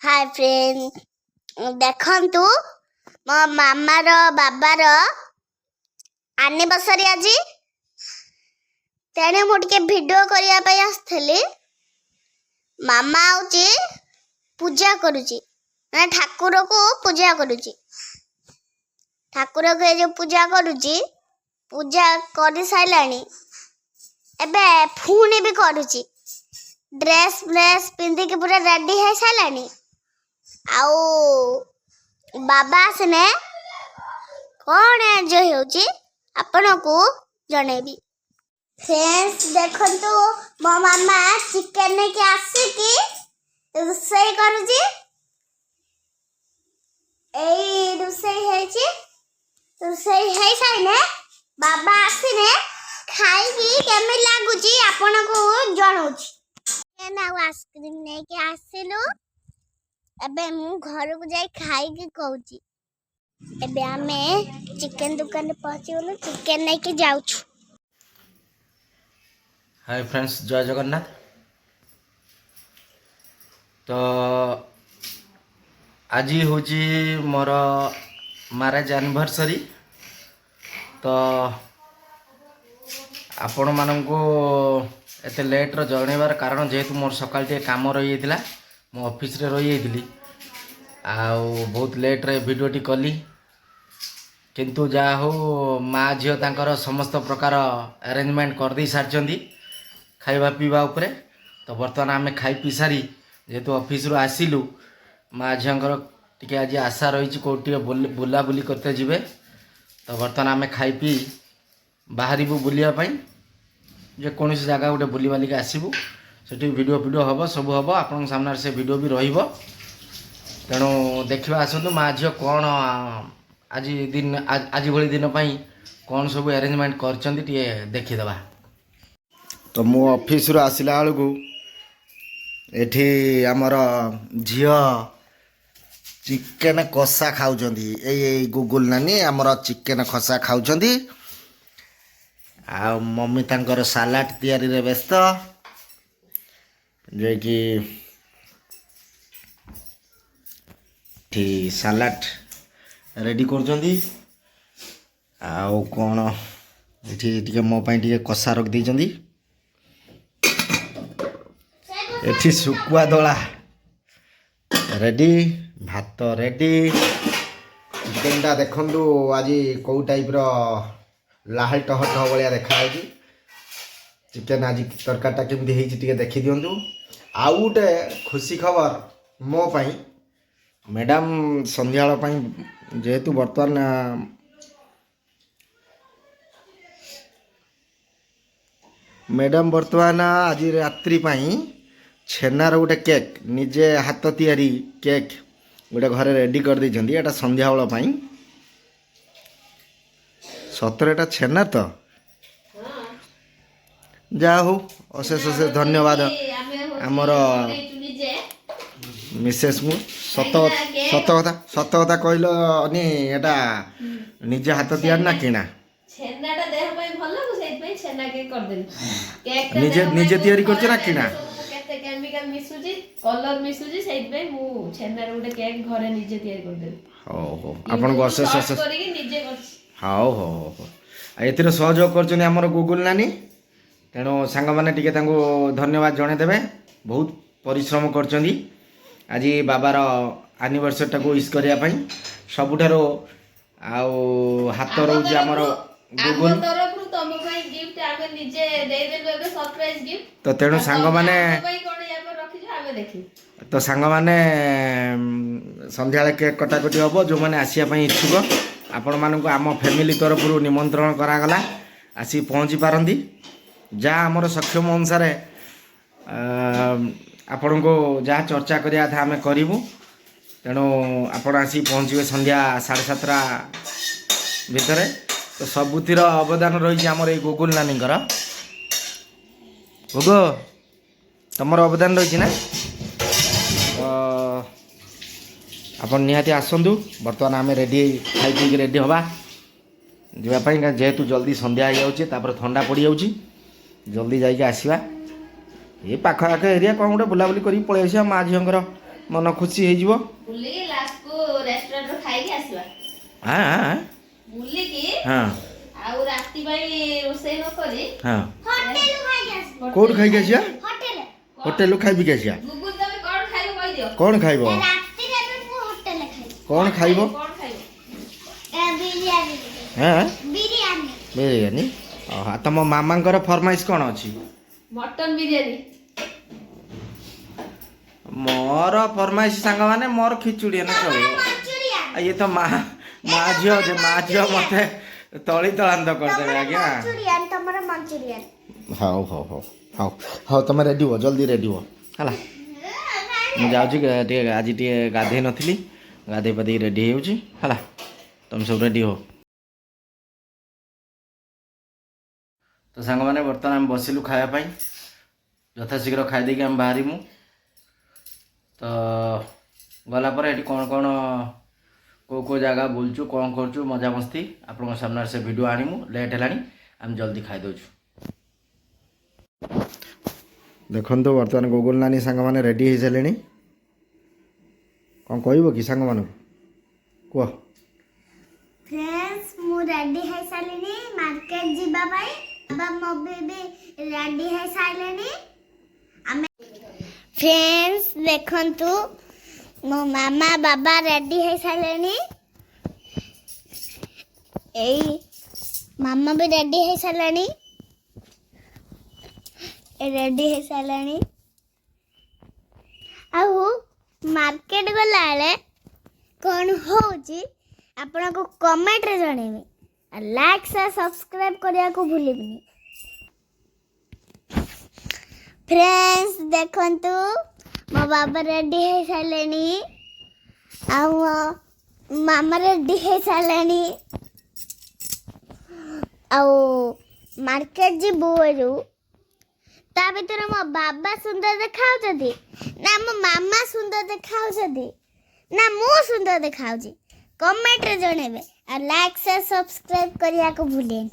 Hi friend देखंतु मो मामार बाबार एनिवर्सरी आज तेणे मुझे वीडियो करने आसली। मामा आउची पूजा करुची ठाकुर को पूजा करुची। ठाकुर को जो पूजा करुची पूजा कर साराणी एबे पुणी भी करुची। ड्रेस ड्रेस पिंधिकी पूरा रेडी है साराणी। आउ बाबा आसने कौन जो होची आपण को जणेबी। फ्रेंड्स देखंतु मो मामा चिकन ने के आसीकी रोसई करूची। एई रोसई हेची रोसई हे साइने बाबा आसीने खाइकी केमे लागुची आपण को जणौची। ना आइसक्रीम ने के आसिलु एबे मु घर को जाई खाई के कहूची। एबे आमे चिकन दुकान पे पहुंची बोलो चिकन नहीं के जाउछु। हाय फ्रेंड्स जय जगन्नाथ। तो आज हूँ मोर मैरेज एनिवर्सरी। तो आपण मानू एत लेट्रे जनइबार कारण जेहेतु मोर सकाल टे काम रही जाता मो ऑफिस रे रही जाइली आउ बहुत लेट्रे वीडियोटी कली। किंतु जहाँ हो माँ झील तांकर समस्त प्रकार अरेंजमेंट कर दे सारी खाइबा पीवा उपरे। तो बर्तमान आम खाई पी सारी जेहेतु ऑफिस रू आसिलु माँ झील टी आज आशा रही कौटे बुलाबुली करते जीवे। तो बर्तमान आम खाई पी बाहर बुलापाई जेकोसी जगह गोटे बुली बालिक आसबू से वीडियो वीडियो हम सब हम आपण सामने से वीडियो भी रहिबो। तेणु देखा आसतु माँ झील कौन आज दिन आज भली दिन कौन सब अरेंजमेंट कर देखीदे। तो मो ऑफिस रू आसला बेलू एठी आमर झील चिकेन कषा खाऊँ गुगुल नानी आमर चिकेन कषा खाऊँ। आ मम्मी तांकर सालाड तैयारी रे व्यस्त जे कि सालाड रेडी करछंदी। आउ कौन ये मो पाई कषा रख दी। एठी सुकुआ दला रेडी भात रेडी। चिकेनटा देखंतु आज कौ टाइप रो लाल टह टह भाया देखा चिकेन आज तरकारीटा केमती होती देखी दिंतु। आउ गोटे खुशी खबर मो पाई मैडम संध्या जेहेतु बर्तमान मैडम बर्तमान आज रात्रि छेनार गोटे केक निजे हाथ तैयारी केक गोटे घरे रेडी कर देइछंदी। एटा संध्या बेल सतरेटा छेना तो जा हो अशेष अशेष धन्यवाद आमर मिसेस मु सत सत कथा कहल नि एटा निजे हाथ तैयार ना किना छेनाटा देह पई भलो सेइ पई छेना के कर देली केक निजे निजे तैयारी करछ ना किना केते केमिकल मिसुजी कलर मिसुजी सेइ पई मु छेना रे गोटे केक घरे निजे तैयारी कर देली। हो हो आपन अशेष अशेष करिके निजे करछ। हाँ हो हो एतिर सहयोग कर गुगुल नानी। तेणु सांग मैंने टी धन्यवाद जनईदेवे बहुत परिश्रम कर आज बाबार एनिवर्सरी टाक विश करने सबुठार हाथ रोचे आमर गुगुल। तो तेणु सांग मैंने तो सांग मैंने संध्या केक कटाकटी हम जो मैंने आसापी इच्छुक आपण मानक आम फैमिली तरफ निमंत्रण करागला आसी पहुँची पारती जहाँ आमर सक्षम अनुसार आपण को जहाँ चर्चा करिया था आम करूँ। तेणु आपण आसी पहुँचे संध्या 7:30 भितर। तो सबुतिर अवदान रही आमर ये गुगुल नानी गुगो तुम अवदान रही ना। आप निहाती आसतु बर्तमान आम रेडी खाई पी रेडी हवा जावाई जेहेतु जल्दी संध्या हो जाऊे ठंडा पड़ जाऊँ जल्दी जाइए आसवा ये पाख आख एरिया कौन गोटे बुलाबुली कर पलि आस माँ झीर मन खुशी हो ବୁଲିକି ଲାଷ୍ଟକୁ ରେଷ୍ଟୁରାଣ୍ଟରୁ ଖାଇକି ଆସିବା। हाँ हाँ ବୁଲିକି हाँ ଆଉ ରାତି ପାଇଁ ରୋଷେଇ ନ କରି हाँ ହୋଟେଲ ଖାଇକି ଆସିବ कौन खाई आसिया ହୋଟେଲ होटेल खाई के आसिया ଗୁଗୁଲ ତମେ କଣ ଖାଇବ କହିଦିଅ। कौन खाइब ରାତିରେ ବି ମୁଁ ହୋଟେଲ ଖାଇବି कौन खाइब କଣ ଖାଇବ? ବିରିୟାନୀ हाँ ବିରିୟାନୀ बिरियानी तुम मामा फरमाइश कौन अच्छी ମଟନ ବିରିୟାନୀ। मोर फरमाइश सांग माने मोर खिचुड़ी ना चलो ମଞ୍ଚୁରିଆନ ये तो माँ झील मत तली तलांत करदेवे आज्ञा ମଞ୍ଚୁରିଆନ ତମର Manchurian how how how how how तुम रेडी हो जल्दी रेडी हो है मुझे जाऊँगी आज टे गाधे नी गाधे पाधे रेडी है तुम सब रेडी हो तो सांग मैंने बर्तमान आम बसिलु खायापाई यथाशीघ्र खाईदे आम बाहरमु तो गलापर ये कौन कौन को जगह बुलचु कौन करचु मजा मस्ती आपण सामने से वीडियो आनीमु लेट है आम जल्दी खाईदे देखो बर्तमान गुगुल नानी सांग मैंने रेडी हो सारे कौन कह कि सांग मान कह फ्रेंड्स मु रेडी है सालिनी मार्केट जीबा पाई बाबा मम्मी भी रेडी है साइलेनी हमें फ्रेंड्स देखंतु मो मामा बाबा रेडी है साइलेनी एई मामा भी रेडी है साइलेनी रेडी है साइलेनी आउ मार्केट गला कौन होची आपण को कमेंट रे जणेबे लाइक से सब्सक्राइब करिया को भूलिबनी फ्रेंड्स देखंतु मो बाबा रेडी है सालेनी आ मामा रेडी है सालेनी आ मार्केट जी बोरू ता भीतर मो बाबा सुंदर देखाउछथि ना मो मामा सुंदर देखाउछथि ना मु सुंदर देखाउछि कमेंट रे जणेबे और लाइक से सब्सक्राइब करिया को भूलें।